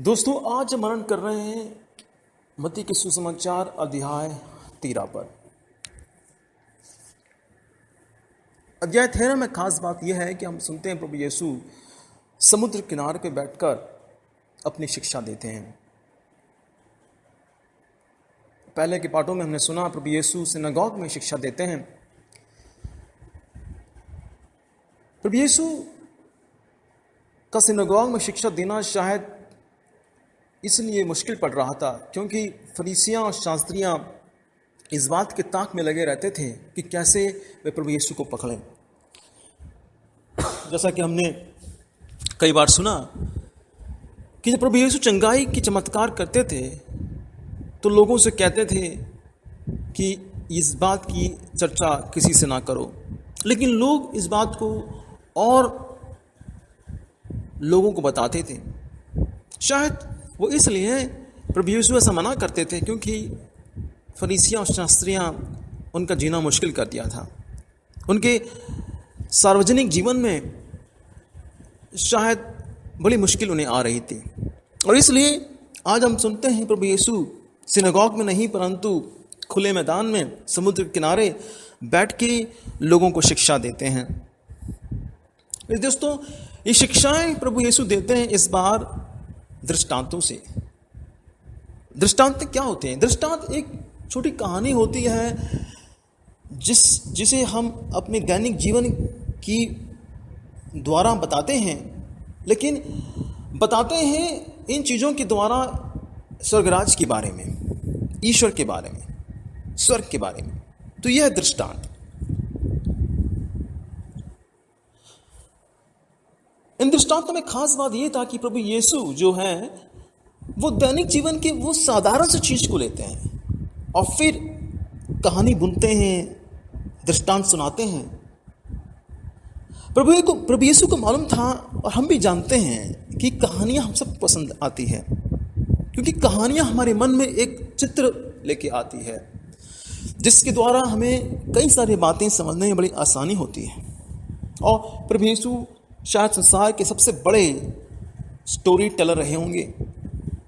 दोस्तों, आज हम मनन कर रहे हैं मत्ती के सुसमाचार अध्याय 13 पर। अध्याय 13 में खास बात यह है कि हम सुनते हैं प्रभु यीशु समुद्र किनारे पे बैठकर अपनी शिक्षा देते हैं। पहले के पाठों में हमने सुना प्रभु यीशु सिनागोग में शिक्षा देते हैं। प्रभु यीशु का सिनागोग में शिक्षा देना शायद इसलिए मुश्किल पड़ रहा था क्योंकि फरीसियां और शास्त्रियां इस बात के ताक में लगे रहते थे कि कैसे वे प्रभु यीशु को पकड़ें। जैसा कि हमने कई बार सुना कि जब प्रभु यीशु चंगाई की चमत्कार करते थे तो लोगों से कहते थे कि इस बात की चर्चा किसी से ना करो, लेकिन लोग इस बात को और लोगों को बताते थे। शायद वो इसलिए प्रभु यीशु ऐसा मना करते थे क्योंकि फरीसियां और शास्त्रियां उनका जीना मुश्किल कर दिया था। उनके सार्वजनिक जीवन में शायद बड़ी मुश्किल उन्हें आ रही थी, और इसलिए आज हम सुनते हैं प्रभु यीशु सिनागोग में नहीं परंतु खुले मैदान में समुद्र किनारे बैठ के लोगों को शिक्षा देते हैं। दोस्तों, ये शिक्षाएं प्रभु यीशु देते हैं इस बार दृष्टांतों से। दृष्टांत क्या होते हैं? दृष्टांत एक छोटी कहानी होती है जिसे हम अपने दैनिक जीवन की द्वारा बताते हैं, लेकिन बताते हैं इन चीज़ों के द्वारा स्वर्गराज के बारे में, ईश्वर के बारे में, स्वर्ग के बारे में। तो यह दृष्टांत। इन दृष्टांतों में खास बात यह था कि प्रभु यीशु जो है वो दैनिक जीवन के वो साधारण सी चीज को लेते हैं और फिर कहानी बुनते हैं, दृष्टांत सुनाते हैं। प्रभु यीशु को मालूम था और हम भी जानते हैं कि कहानियां हम सब पसंद आती है क्योंकि कहानियां हमारे मन में एक चित्र लेके आती है जिसके द्वारा हमें कई सारी बातें समझने में बड़ी आसानी होती है। और प्रभु यीशु शायद संसार के सबसे बड़े स्टोरी टेलर रहे होंगे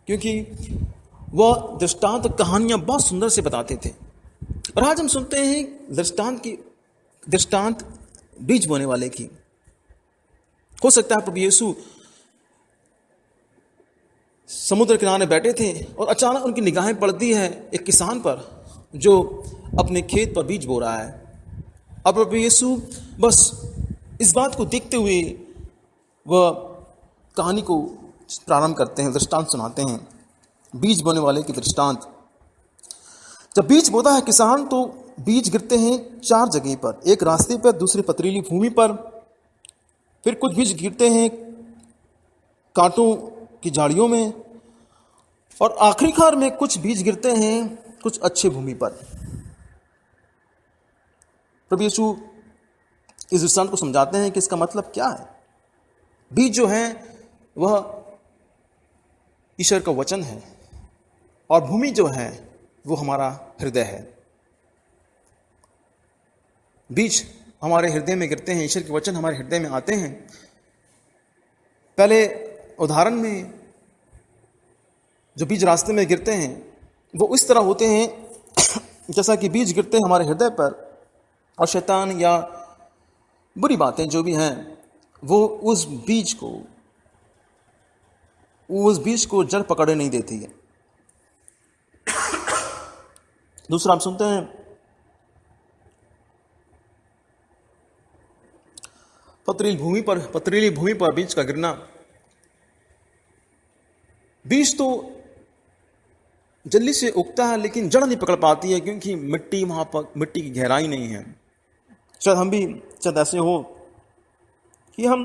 क्योंकि वह दृष्टांत कहानियां बहुत सुंदर से बताते थे। और आज हम सुनते हैं दृष्टांत बीज बोने वाले की। हो सकता है प्रभु यीशु समुद्र किनारे बैठे थे और अचानक उनकी निगाहें पड़ती है एक किसान पर जो अपने खेत पर बीज बो रहा है। अब प्रभु यीशु बस इस बात को देखते हुए वह कहानी को प्रारंभ करते हैं, दृष्टांत सुनाते हैं, बीज बोने वाले की दृष्टांत। जब बीज बोता है किसान तो बीज गिरते हैं 4 जगह पर, एक रास्ते पर, दूसरी पथरीली भूमि पर, फिर कुछ बीज गिरते हैं कांटों की झाड़ियों में, और आखिरकार में कुछ बीज गिरते हैं कुछ अच्छी भूमि पर। प्रभु यीशु इस दृष्टांत को समझाते हैं कि इसका मतलब क्या है। बीज जो है वह ईश्वर का वचन है और भूमि जो है वो हमारा हृदय है। बीज हमारे हृदय में गिरते हैं, ईश्वर के वचन हमारे हृदय में आते हैं। पहले उदाहरण में जो बीज रास्ते में गिरते हैं वो इस तरह होते हैं जैसा कि बीज गिरते हैं हमारे हृदय पर और शैतान या बुरी बातें जो भी हैं वो उस बीज को जड़ पकड़े नहीं देती है। दूसरा हम सुनते हैं पथरीली भूमि पर बीज का गिरना। बीज तो जल्दी से उगता है लेकिन जड़ नहीं पकड़ पाती है क्योंकि मिट्टी की गहराई नहीं है। शायद हम भी ऐसे हो कि हम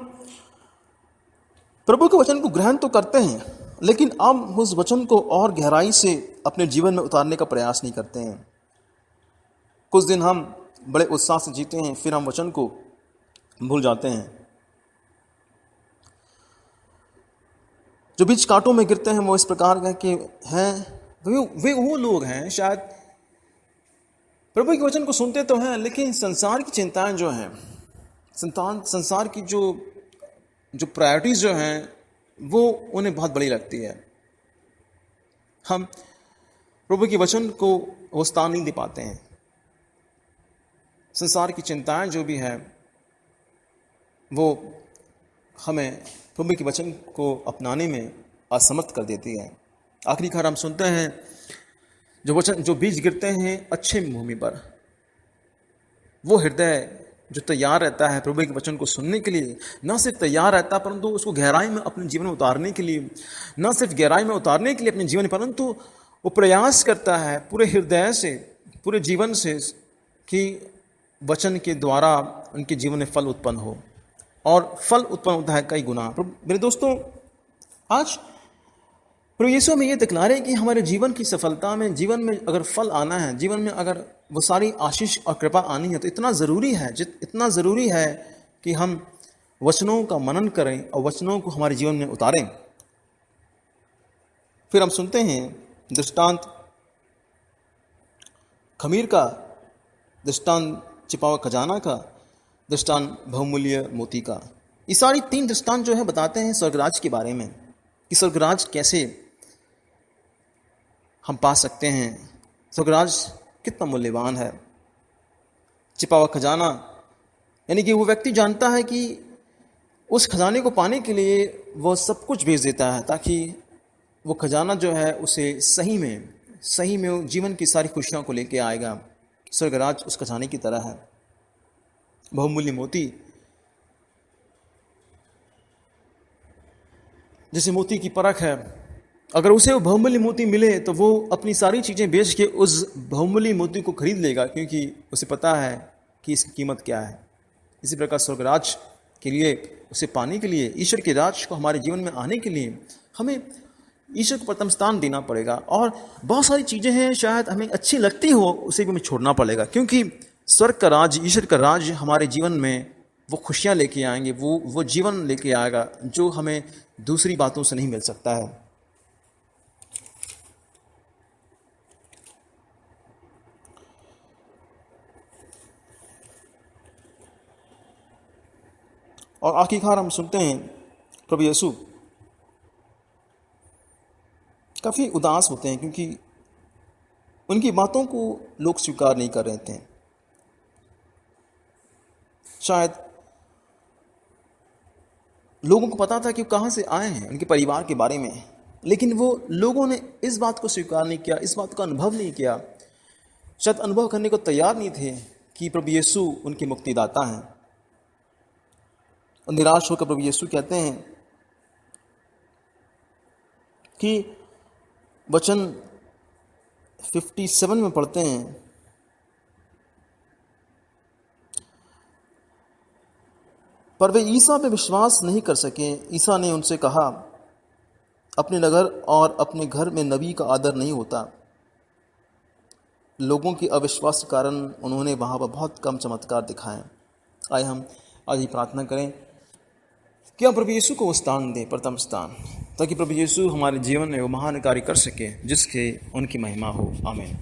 प्रभु के वचन को ग्रहण तो करते हैं लेकिन हम उस वचन को और गहराई से अपने जीवन में उतारने का प्रयास नहीं करते हैं। कुछ दिन हम बड़े उत्साह से जीते हैं, फिर हम वचन को भूल जाते हैं। जो बीज कांटों में गिरते हैं वो इस प्रकार के हैं, वे वो लोग हैं शायद प्रभु के वचन को सुनते तो हैं लेकिन संसार की चिंताएं जो हैं, संसार की जो प्रायोरिटीज जो हैं वो उन्हें बहुत बड़ी लगती है। हम प्रभु के वचन को वो स्थान नहीं दे पाते हैं। संसार की चिंताएं जो भी है वो हमें प्रभु के वचन को अपनाने में असमर्थ कर देती है। आखिरकार हम सुनते हैं जो बीज गिरते हैं अच्छे भूमि पर, वो हृदय जो तैयार रहता है प्रभु के वचन को सुनने के लिए, न सिर्फ तैयार रहता परंतु उसको गहराई में अपने जीवन में उतारने के लिए, न सिर्फ गहराई में उतारने के लिए अपने जीवन में, परंतु वो प्रयास करता है पूरे हृदय से, पूरे जीवन से कि वचन के द्वारा उनके जीवन में फल उत्पन्न हो। और फल उत्पन्न होता है कई गुना। मेरे दोस्तों, आज प्रभु यीशु में ये दिखला रहे हैं कि हमारे जीवन की सफलता में, जीवन में अगर फल आना है, जीवन में अगर वो सारी आशीष और कृपा आनी है, तो इतना ज़रूरी है कि हम वचनों का मनन करें और वचनों को हमारे जीवन में उतारें। फिर हम सुनते हैं दृष्टांत खमीर का, दृष्टांत छिपा हुआ खजाना का, दृष्टांत बहुमूल्य मोती का। ये सारी 3 दृष्टांत जो है बताते हैं स्वर्गराज के बारे में कि स्वर्गराज कैसे हम पा सकते हैं, स्वर्गराज कितना मूल्यवान है। छिपा हुआ खजाना यानी कि वो व्यक्ति जानता है कि उस खजाने को पाने के लिए वो सब कुछ भेज देता है ताकि वो खजाना जो है उसे सही में वो जीवन की सारी खुशियों को लेके आएगा। स्वर्गराज उस खजाने की तरह है। बहुमूल्य मोती, जैसे मोती की परख है, अगर उसे वो बहुमूल्य मोती मिले तो वो अपनी सारी चीज़ें बेच के उस बहुमूल्य मोती को खरीद लेगा, क्योंकि उसे पता है कि इसकी कीमत क्या है। इसी प्रकार स्वर्गराज के लिए, उसे पाने के लिए, ईश्वर के राज को हमारे जीवन में आने के लिए हमें ईश्वर को प्रथम स्थान देना पड़ेगा। और बहुत सारी चीज़ें हैं शायद हमें अच्छी लगती हो, उसे भी हमें छोड़ना पड़ेगा, क्योंकि स्वर्ग का राज, ईश्वर का राज हमारे जीवन में वो खुशियाँ लेके आएंगे, वो जीवन लेके आएगा जो हमें दूसरी बातों से नहीं मिल सकता है। और आखिरकार हम सुनते हैं प्रभु यीशु काफ़ी उदास होते हैं क्योंकि उनकी बातों को लोग स्वीकार नहीं कर रहे थे। शायद लोगों को पता था कि वो कहाँ से आए हैं, उनके परिवार के बारे में, लेकिन वो लोगों ने इस बात को स्वीकार नहीं किया, इस बात का अनुभव नहीं किया, शायद अनुभव करने को तैयार नहीं थे कि प्रभु यीशु उनके मुक्तिदाता हैं। और निराश होकर प्रभु यीशु कहते हैं कि वचन 57 में पढ़ते हैं, पर वे ईसा पे विश्वास नहीं कर सके। ईसा ने उनसे कहा, अपने नगर और अपने घर में नबी का आदर नहीं होता। लोगों की अविश्वास के कारण उन्होंने वहाँ पर बहुत कम चमत्कार दिखाए। आइए हम आज ही प्रार्थना करें कि हम प्रभु यीशु को वो स्थान दें, प्रथम स्थान, ताकि प्रभु यीशु हमारे जीवन में वो महान कार्य कर सके जिसके उनकी महिमा हो। आमीन।